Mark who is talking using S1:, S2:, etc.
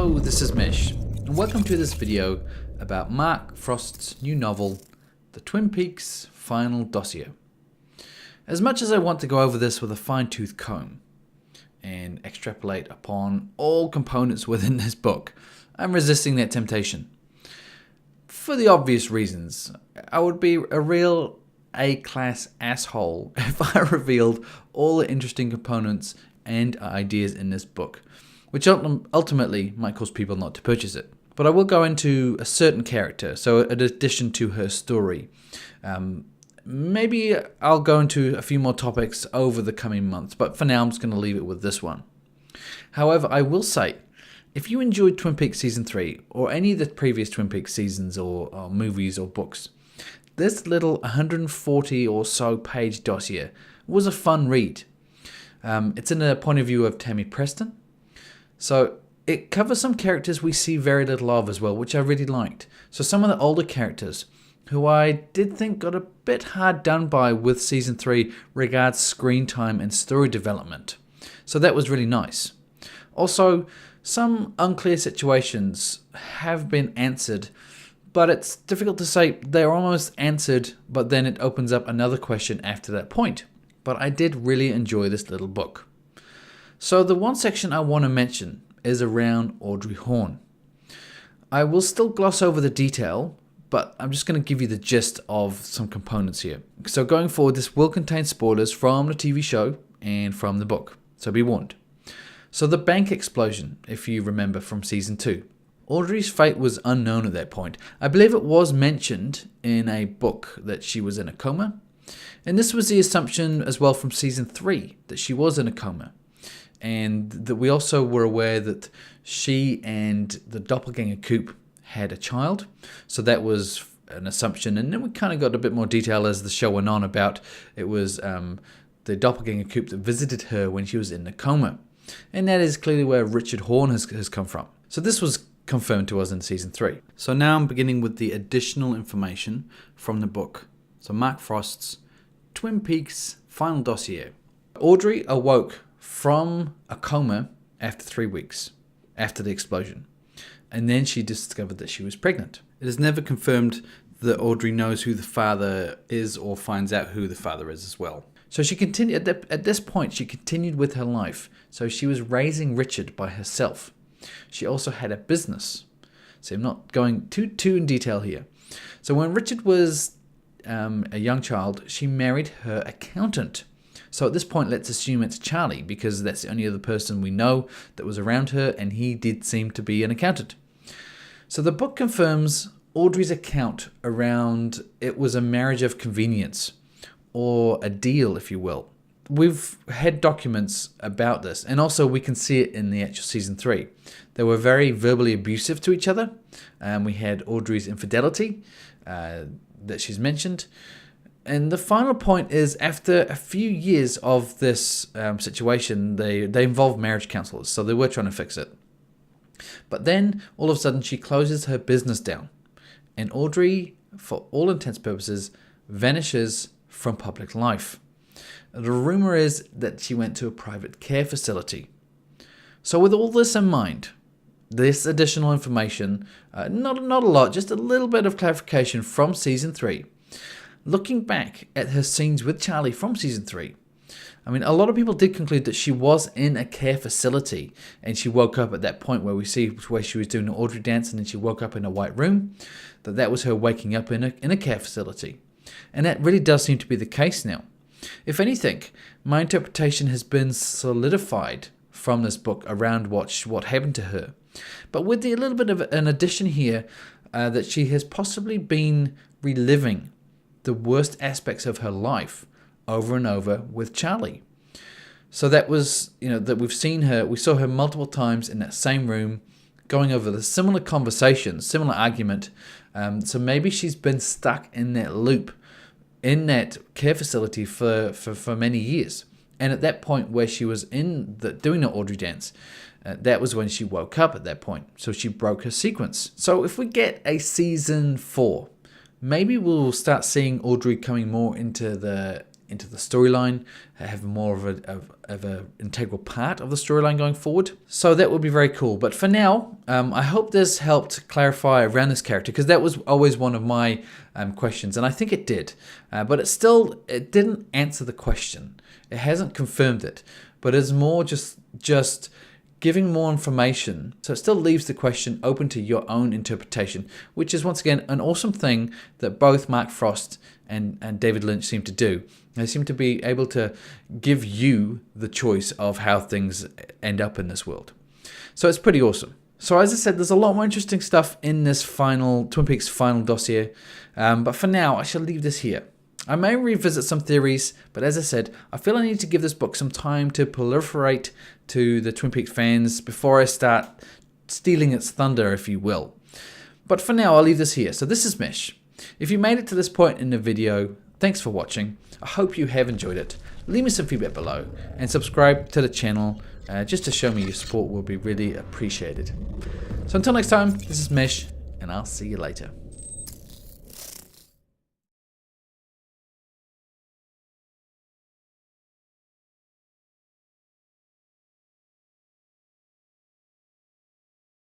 S1: Hello, this is Mish, and welcome to this video about Mark Frost's new novel, The Twin Peaks Final Dossier. As much as I want to go over this with a fine-tooth comb and extrapolate upon all components within this book, I'm resisting that temptation. For the obvious reasons, I would be a real A-class asshole if I revealed all the interesting components and ideas in this book, which ultimately might cause people not to purchase it. But I will go into a certain character, so in addition to her story. Maybe I'll go into a few more topics over the coming months, but for now I'm just going to leave it with this one. However, I will say, if you enjoyed Twin Peaks Season 3, or any of the previous Twin Peaks seasons or movies or books, this little 140 or so page dossier was a fun read. It's in a point of view of Tammy Preston. So it covers some characters we see very little of as well, which I really liked. So some of the older characters, who I did think got a bit hard done by with Season 3 regards screen time and story development. So that was really nice. Also, some unclear situations have been answered, but it's difficult to say they're almost answered, but then it opens up another question after that point. But I did really enjoy this little book. So the one section I want to mention is around Audrey Horne. I will still gloss over the detail, but I'm just going to give you the gist of some components here. So going forward, this will contain spoilers from the TV show and from the book, so be warned. So the bank explosion, if you remember from Season 2. Audrey's fate was unknown at that point. I believe it was mentioned in a book that she was in a coma. And this was the assumption as well from Season 3, that she was in a coma. And that we also were aware that she and the doppelganger Coop had a child. So that was an assumption. And then we kind of got a bit more detail as the show went on about it was the doppelganger Coop that visited her when she was in the coma. And that is clearly where Richard Horne has come from. So this was confirmed to us in Season 3. So now I'm beginning with the additional information from the book. So Mark Frost's Twin Peaks Final Dossier. Audrey awoke from a coma after 3 weeks, after the explosion. And then she discovered that she was pregnant. It is never confirmed that Audrey knows who the father is or finds out who the father is as well. So she continued, at this point, she continued with her life. So she was raising Richard by herself. She also had a business. So I'm not going too in detail here. So when Richard was a young child, she married her accountant. So at this point, let's assume it's Charlie, because that's the only other person we know that was around her, and he did seem to be an accountant. So the book confirms Audrey's account around it was a marriage of convenience, or a deal, if you will. We've had documents about this, and also we can see it in the actual Season 3. They were very verbally abusive to each other. We had Audrey's infidelity that she's mentioned. And the final point is, after a few years of this situation, they involved marriage counselors, so they were trying to fix it. But then, all of a sudden, she closes her business down. And Audrey, for all intents and purposes, vanishes from public life. The rumor is that she went to a private care facility. So with all this in mind, this additional information, not a lot, just a little bit of clarification from Season 3. Looking back at her scenes with Charlie from Season 3, I mean, a lot of people did conclude that she was in a care facility and she woke up at that point where we see where she was doing the Audrey dance and then she woke up in a white room, that was her waking up in a care facility. And that really does seem to be the case now. If anything, my interpretation has been solidified from this book around what happened to her. But with a little bit of an addition here, that she has possibly been reliving the worst aspects of her life over and over with Charlie. So that was, that we saw her multiple times in that same room, going over the similar conversation, similar argument. So maybe she's been stuck in that loop, in that care facility for many years. And at that point where she was doing the Audrey dance, that was when she woke up at that point. So she broke her sequence. So if we get a Season 4, maybe we'll start seeing Audrey coming more into the into the storyline, have more of a integral part of the storyline going forward. So that would be very cool. But for now, I hope this helped clarify around this character, because that was always one of my questions, and I think it did. But it didn't answer the question. It hasn't confirmed it, but it's more just giving more information. So it still leaves the question open to your own interpretation, which is once again an awesome thing that both Mark Frost and David Lynch seem to do. They seem to be able to give you the choice of how things end up in this world. So it's pretty awesome. So as I said, there's a lot more interesting stuff in this Twin Peaks Final Dossier. But for now, I shall leave this here. I may revisit some theories, but as I said, I feel I need to give this book some time to proliferate to the Twin Peaks fans before I start stealing its thunder, if you will. But for now, I'll leave this here. So this is Mish. If you made it to this point in the video, thanks for watching. I hope you have enjoyed it. Leave me some feedback below and subscribe to the channel just to show me your support will be really appreciated. So until next time, this is Mish, and I'll see you later.